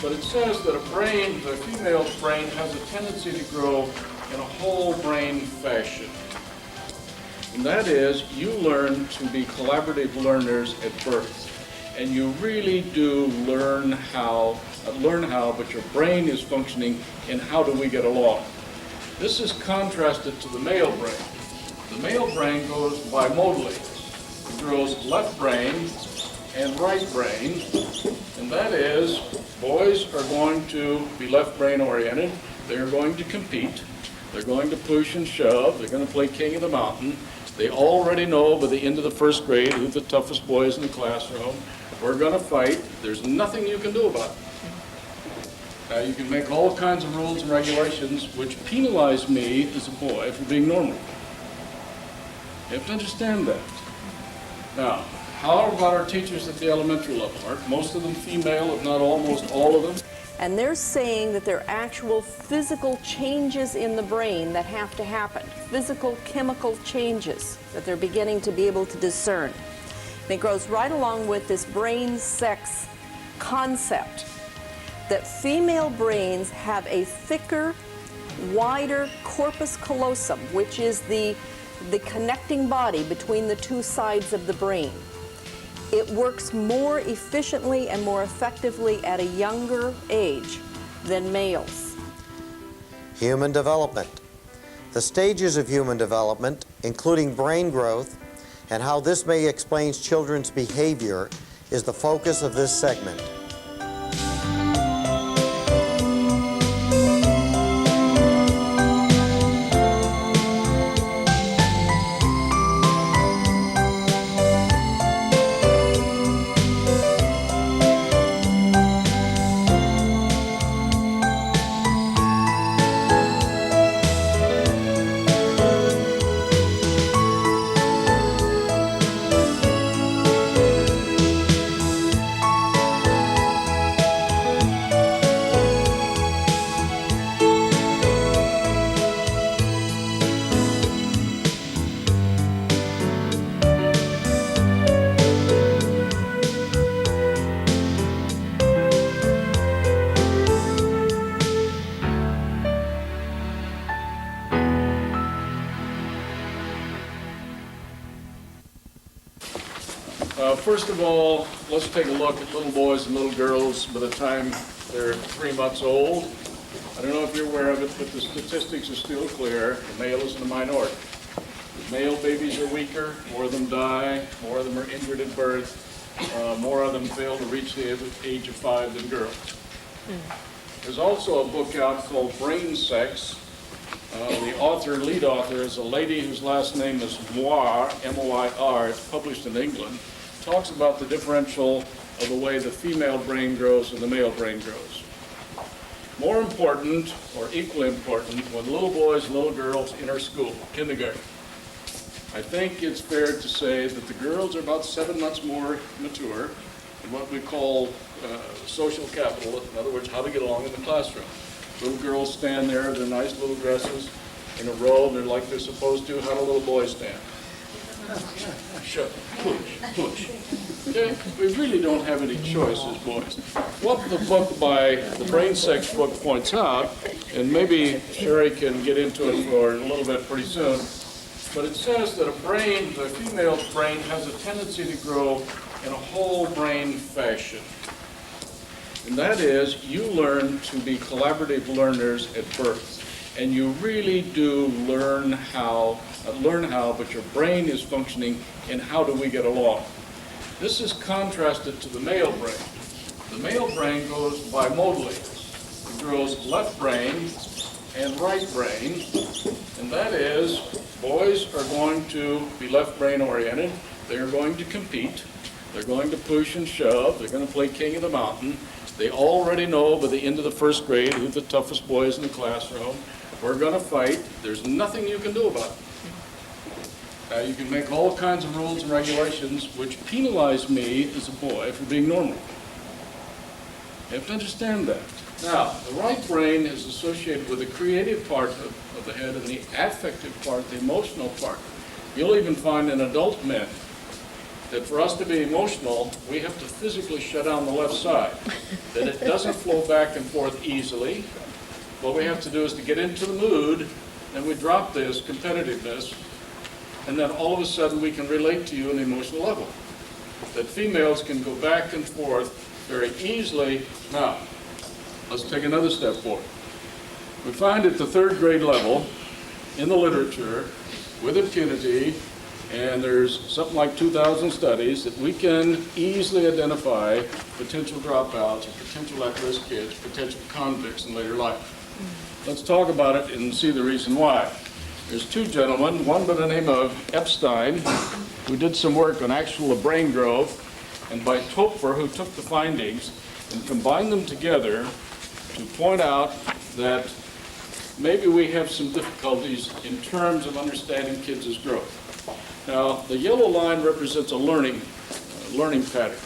But it says that the female's brain has a tendency to grow in a whole brain fashion. And that is, you learn to be collaborative learners at birth. And you really do learn how, but your brain is functioning in how do we get along. This is contrasted to the male brain. The male brain goes bimodally. It grows left brain and right brain, and that is, boys are going to be left brain oriented. They're going to compete. They're going to push and shove. They're going to play king of the mountain. They already know by the end of the first grade who the toughest boy is in the classroom. We're going to fight. There's nothing you can do about it. Now, you can make all kinds of rules and regulations which penalize me as a boy for being normal. You have to understand that. Now, how about our teachers at the elementary level? Aren't most of them female, if not almost all of them? And they're saying that there are actual physical changes in the brain that have to happen, physical chemical changes that they're beginning to be able to discern. And it goes right along with this brain sex concept, that female brains have a thicker, wider corpus callosum, which is the connecting body between the two sides of the brain. It works more efficiently and more effectively at a younger age than males. Human development. The stages of human development, including brain growth, and how this may explain children's behavior, is the focus of this segment. First of all, let's take a look at little boys and little girls by the time they're 3 months old. I don't know if you're aware of it, but the statistics are still clear. The male is in the minority. Male babies are weaker, more of them die, more of them are injured at birth, more of them fail to reach the age of 5 than girls. There's also a book out called Brain Sex. The lead author, is a lady whose last name is Moir, M-O-I-R. It's published in England. Talks about the differential of the way the female brain grows and the male brain grows. More important, or equally important, when little boys and little girls enter school, kindergarten, I think it's fair to say that the girls are about 7 months more mature in what we call social capital, in other words, how to get along in the classroom. Little girls stand there in their nice little dresses in a row, and they're like they're supposed to. How do little boys stand? Shut, push. Okay? We really don't have any choice as boys. What the book by the Brain Sex book points out, and maybe Sherry can get into it for a little bit pretty soon, but it says that the female's brain has a tendency to grow in a whole brain fashion. And that is, you learn to be collaborative learners at birth. And you really do learn how, but your brain is functioning in how do we get along. This is contrasted to the male brain. The male brain goes bimodally. It grows left brain and right brain, and that is, boys are going to be left brain oriented. They're going to compete. They're going to push and shove. They're going to play king of the mountain. They already know by the end of the first grade who the toughest boy is in the classroom. We're going to fight. There's nothing you can do about it. Now, you can make all kinds of rules and regulations which penalize me as a boy for being normal. You have to understand that. Now, the right brain is associated with the creative part of the head and the affective part, the emotional part. You'll even find in adult men that for us to be emotional, we have to physically shut down the left side, that it doesn't flow back and forth easily. What we have to do is to get into the mood, then we drop this competitiveness, and then all of a sudden we can relate to you on an emotional level. That females can go back and forth very easily. Now, let's take another step forward. We find at the 3rd grade level in the literature with impunity, and there's something like 2,000 studies, that we can easily identify potential dropouts or potential at-risk kids, potential convicts in later life. Let's talk about it and see the reason why. There's 2 gentlemen, one by the name of Epstein, who did some work on actual brain growth, and by Topfer, who took the findings and combined them together to point out that maybe we have some difficulties in terms of understanding kids' growth. Now, the yellow line represents a learning pattern.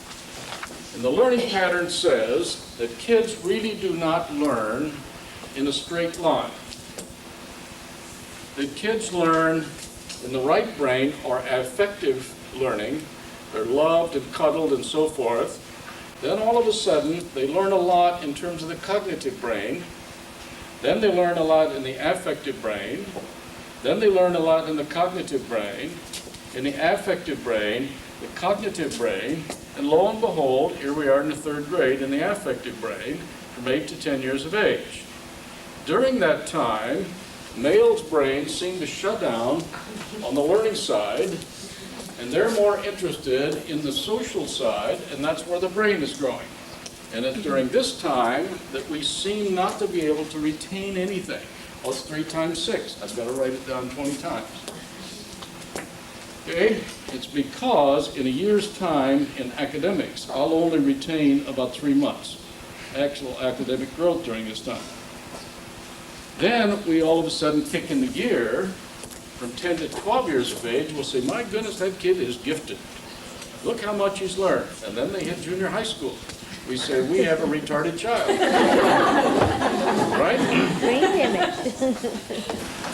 And the learning pattern says that kids really do not learn in a straight line. That kids learn in the right brain or affective learning. They're loved and cuddled and so forth. Then all of a sudden, they learn a lot in terms of the cognitive brain. Then they learn a lot in the affective brain. Then they learn a lot in the cognitive brain, in the affective brain, the cognitive brain, and lo and behold, here we are in the 3rd grade in the affective brain from 8 to 10 years of age. During that time, males' brains seem to shut down on the learning side, and they're more interested in the social side, and that's where the brain is growing. And it's during this time that we seem not to be able to retain anything. Well, it's 3 times 6. I've got to write it down 20 times. Okay? It's because in a year's time in academics, I'll only retain about 3 months actual academic growth during this time. Then we all of a sudden kick into gear from 10 to 12 years of age. We'll say, my goodness, that kid is gifted. Look how much he's learned. And then they hit junior high school. We say, we have a retarded child. Right? Brain damage.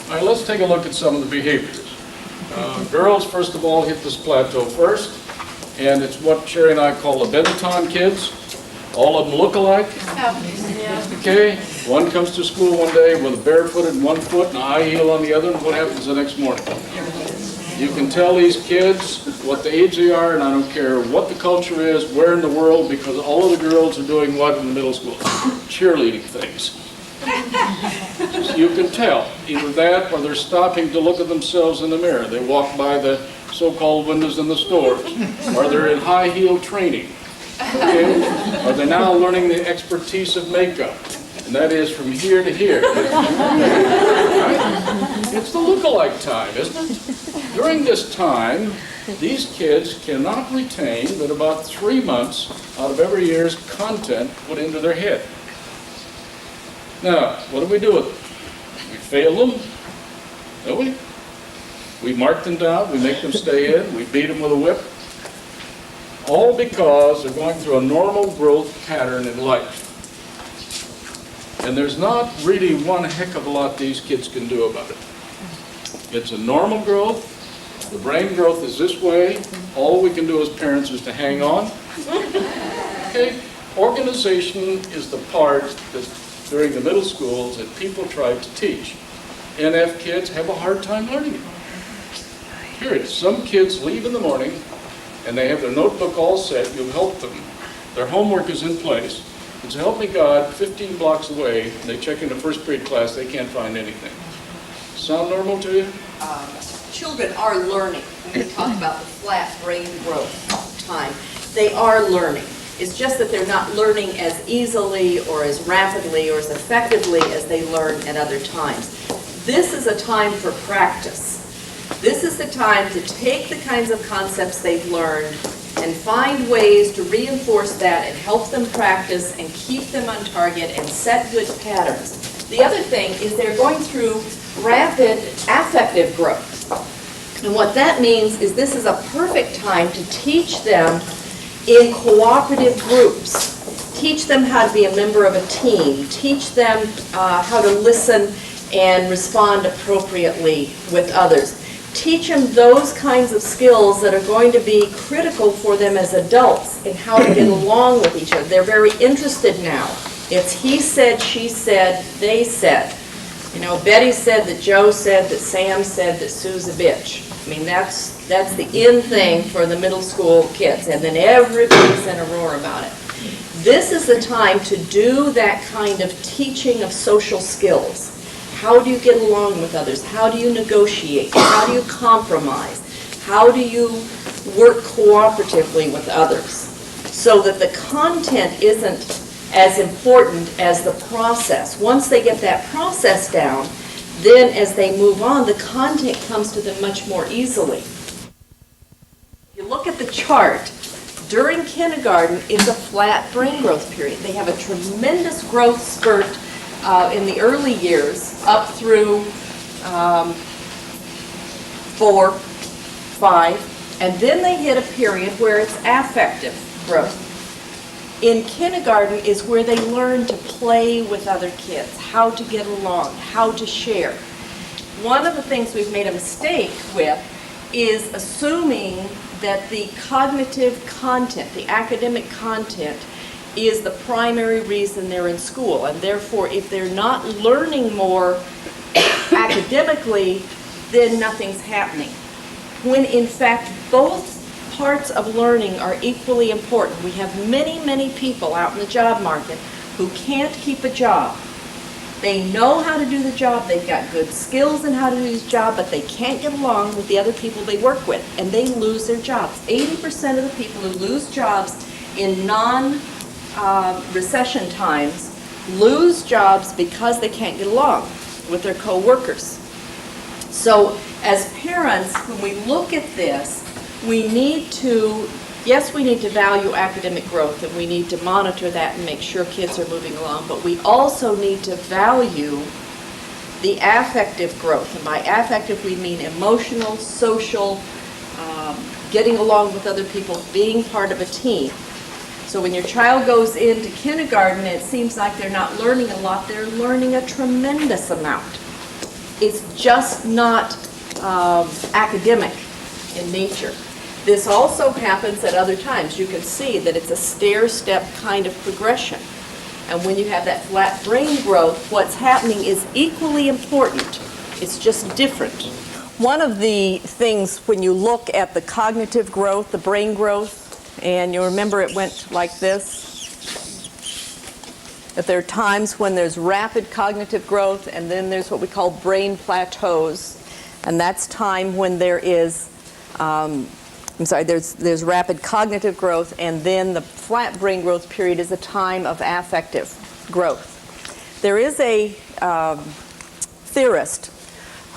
All right, let's take a look at some of the behaviors. Girls, first of all, hit this plateau first, and it's what Sherry and I call the Benetton kids. All of them look alike. Okay, one comes to school one day with a barefooted in one foot and a high heel on the other, and what happens the next morning? You can tell these kids what the age they are, and I don't care what the culture is, where in the world, because all of the girls are doing what in the middle school? Cheerleading things. You can tell, either that or they're stopping to look at themselves in the mirror. They walk by the so-called windows in the stores, or they're in high heel training. Okay? Or they're now learning the expertise of makeup, and that is from here to here. Right? It's the look-alike time, isn't it? During this time, these kids cannot retain but about 3 months out of every year's content put into their head. Now, what do we do with them? We fail them, don't we? We mark them down, we make them stay in, we beat them with a whip. All because they're going through a normal growth pattern in life. And there's not really one heck of a lot these kids can do about it. It's a normal growth. The brain growth is this way. All we can do as parents is to hang on. Okay? Organization is the part that during the middle schools that people try to teach. NF kids have a hard time learning it. Period. Some kids leave in the morning and they have their notebook all set. You've helped them. Their homework is in place. And so help me God, 15 blocks away, and they check into first period class, they can't find anything. Sound normal to you? Children are learning. When we talk about the flat brain growth time, they are learning. It's just that they're not learning as easily or as rapidly or as effectively as they learn at other times. This is a time for practice. This is the time to take the kinds of concepts they've learned and find ways to reinforce that and help them practice and keep them on target and set good patterns. The other thing is they're going through rapid affective growth. And what that means is this is a perfect time to teach them in cooperative groups. Teach them how to be a member of a team. Teach them how to listen and respond appropriately with others. teach them those kinds of skills that are going to be critical for them as adults in how to get along with each other. They're very interested now. It's he said, she said, they said. You know, Betty said that Joe said that Sam said that Sue's a bitch. I mean, that's the in thing for the middle school kids, and then everybody's in a roar about it. This is the time to do that kind of teaching of social skills. How do you get along with others? How do you negotiate? How do you compromise? How do you work cooperatively with others? So that the content isn't as important as the process. Once they get that process down, then as they move on, the content comes to them much more easily. If you look at the chart, during kindergarten, it's a flat brain growth period. They have a tremendous growth spurt in the early years, up through 4, 5, and then they hit a period where it's affective growth. In kindergarten is where they learn to play with other kids, how to get along, how to share. One of the things we've made a mistake with is assuming that the cognitive content, the academic content, is the primary reason they're in school. And therefore, if they're not learning more academically, then nothing's happening. When in fact, both parts of learning are equally important. We have many, many people out in the job market who can't keep a job. They know how to do the job, they've got good skills in how to do the job, but they can't get along with the other people they work with, and they lose their jobs. 80% of the people who lose jobs in non-recession times lose jobs because they can't get along with their co-workers. So as parents, when we look at this, we need to, yes, we need to value academic growth, and we need to monitor that and make sure kids are moving along, but we also need to value the affective growth. And by affective, we mean emotional, social, getting along with other people, being part of a team. So when your child goes into kindergarten, it seems like they're not learning a lot. They're learning a tremendous amount. It's just not academic in nature. This also happens at other times. You can see that it's a stair-step kind of progression. And when you have that flat brain growth, what's happening is equally important. It's just different. One of the things when you look at the cognitive growth, the brain growth, and you remember it went like this, that there are times when there's rapid cognitive growth, and then there's what we call brain plateaus, and that's time when there is there's rapid cognitive growth, and then the flat brain growth period is a time of affective growth. There is a theorist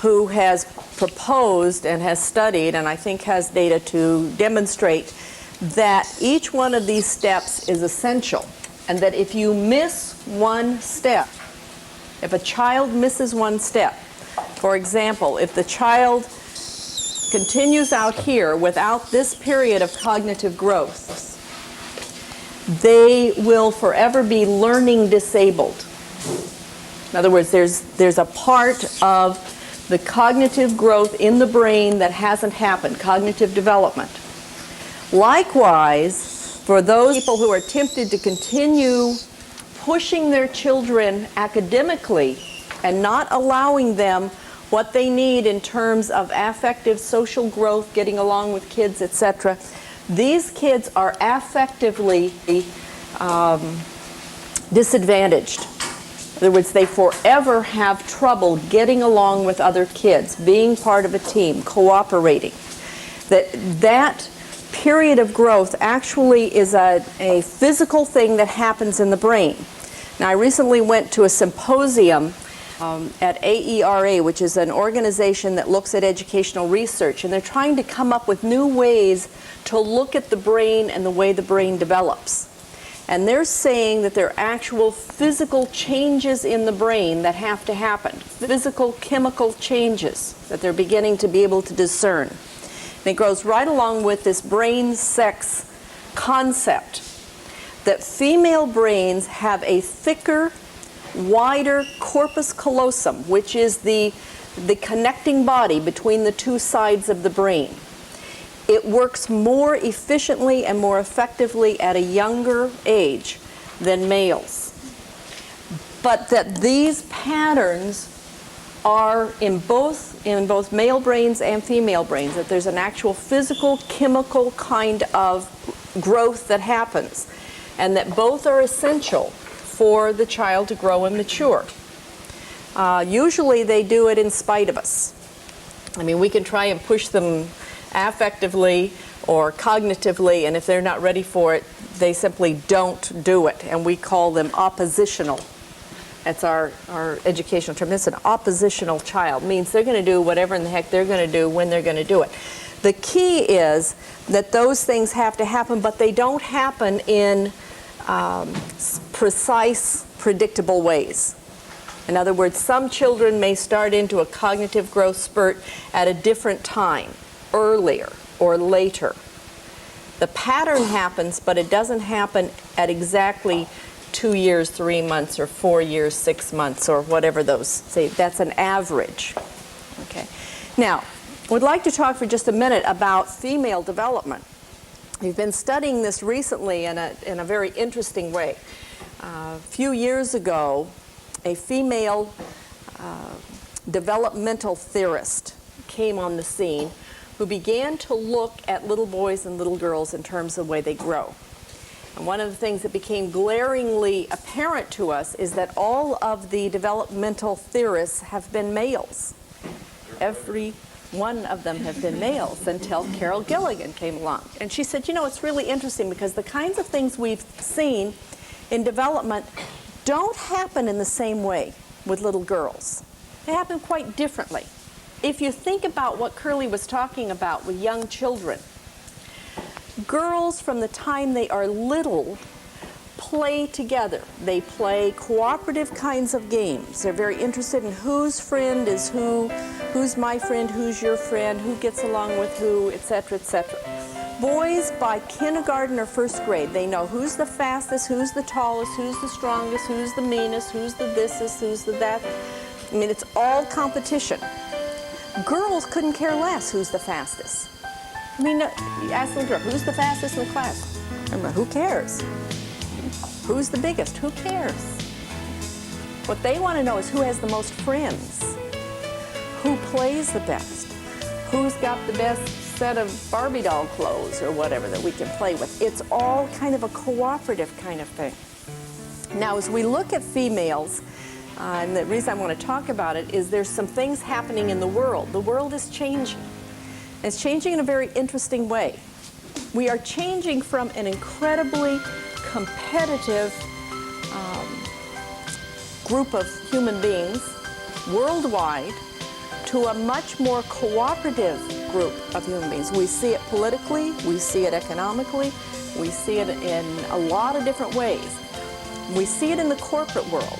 who has proposed and has studied, and I think has data to demonstrate, that each one of these steps is essential, and that if you miss one step, if a child misses one step, for example, if the child continues out here without this period of cognitive growth, they will forever be learning disabled. In other words, there's a part of the cognitive growth in the brain that hasn't happened, cognitive development. Likewise, for those people who are tempted to continue pushing their children academically and not allowing them what they need in terms of affective social growth, getting along with kids, etc. These kids are affectively disadvantaged. In other words, they forever have trouble getting along with other kids, being part of a team, cooperating. That period of growth actually is a physical thing that happens in the brain. Now, I recently went to a symposium at AERA, which is an organization that looks at educational research, and they're trying to come up with new ways to look at the brain and the way the brain develops. And they're saying that there are actual physical changes in the brain that have to happen, physical chemical changes that they're beginning to be able to discern. And it goes right along with this brain sex concept, that female brains have a thicker, wider corpus callosum, which is the the connecting body between the two sides of the brain. It works more efficiently and more effectively at a younger age than males. But that these patterns are in both male brains and female brains, that there's an actual physical, chemical kind of growth that happens, and that both are essential for the child to grow and mature. Usually they do it in spite of us. I mean, we can try and push them affectively or cognitively, and if they're not ready for it, they simply don't do it, and we call them oppositional. That's our educational term. It's an oppositional child. It means they're going to do whatever in the heck they're going to do when they're going to do it. The key is that those things have to happen, but they don't happen in precise, predictable ways. In other words, some children may start into a cognitive growth spurt at a different time, earlier or later. The pattern happens, but it doesn't happen at exactly 2 years, 3 months, or 4 years, 6 months, or whatever those say. That's an average. Okay. Now, we'd like to talk for just a minute about female development. We've been studying this recently in a very interesting way. A few years ago, a female developmental theorist came on the scene who began to look at little boys and little girls in terms of the way they grow. And one of the things that became glaringly apparent to us is that all of the developmental theorists have been males. Every one of them have been males until Carol Gilligan came along. And she said, you know, it's really interesting because the kinds of things we've seen in development don't happen in the same way with little girls. They happen quite differently. If you think about what Curly was talking about with young children, girls from the time they are little play together. They play cooperative kinds of games. They're very interested in whose friend is who, who's my friend, who's your friend, who gets along with who, etc., etc. Boys, by kindergarten or first grade, they know who's the fastest, who's the tallest, who's the strongest, who's the meanest, who's the thisest, who's the that. I mean, it's all competition. Girls couldn't care less who's the fastest. I mean, you ask the girl, who's the fastest in the class? Remember, who cares? Who's the biggest? Who cares? What they want to know is who has the most friends, who plays the best, who's got the best set of Barbie doll clothes or whatever that we can play with. It's all kind of a cooperative kind of thing. Now, as we look at females, and the reason I want to talk about it is there's some things happening in the world. The world is changing. It's changing in a very interesting way. We are changing from an incredibly competitive group of human beings worldwide to a much more cooperative group of human beings. We see it politically, we see it economically, we see it in a lot of different ways. We see it in the corporate world.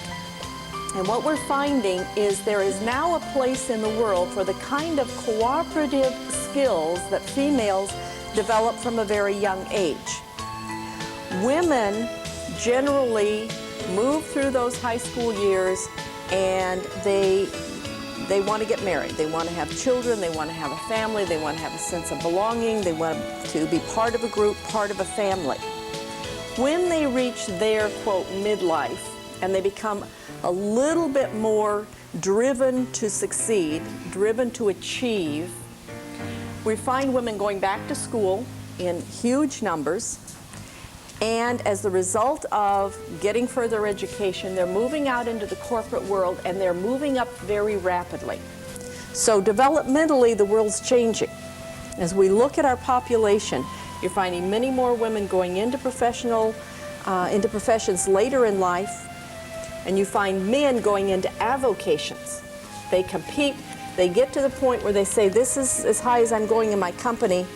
And what we're finding is there is now a place in the world for the kind of cooperative skills that females develop from a very young age. Women generally move through those high school years and they want to get married. They want to have children. They want to have a family. They want to have a sense of belonging. They want to be part of a group, part of a family. When they reach their, quote, midlife, and they become a little bit more driven to succeed, driven to achieve, we find women going back to school in huge numbers, and as the result of getting further education, they're moving out into the corporate world, and they're moving up very rapidly. So developmentally, the world's changing. As we look at our population, you're finding many more women going into professions later in life, and you find men going into avocations. They compete, they get to the point where they say, this is as high as I'm going in my company.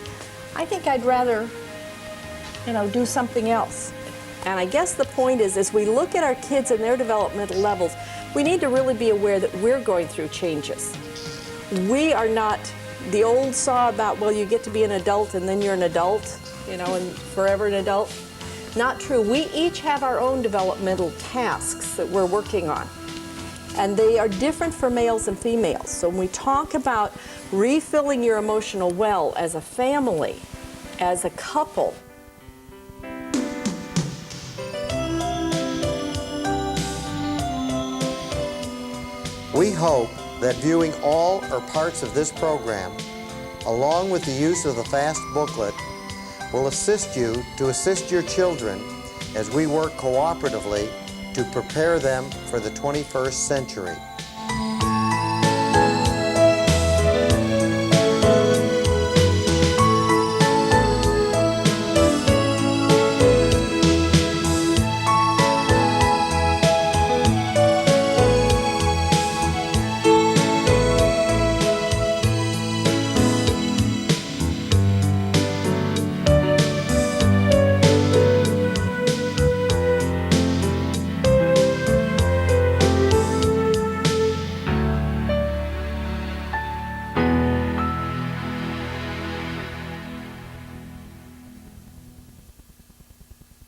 I think I'd rather, do something else. And I guess the point is, as we look at our kids and their developmental levels, we need to really be aware that we're going through changes. We are not the old saw about, well, you get to be an adult and then you're an adult, and forever an adult. Not true. We each have our own developmental tasks that we're working on. And they are different for males and females. So when we talk about refilling your emotional well as a family, as a couple, We hope that viewing all or parts of this program, along with the use of the FAST booklet, will assist you to assist your children as we work cooperatively to prepare them for the 21st century.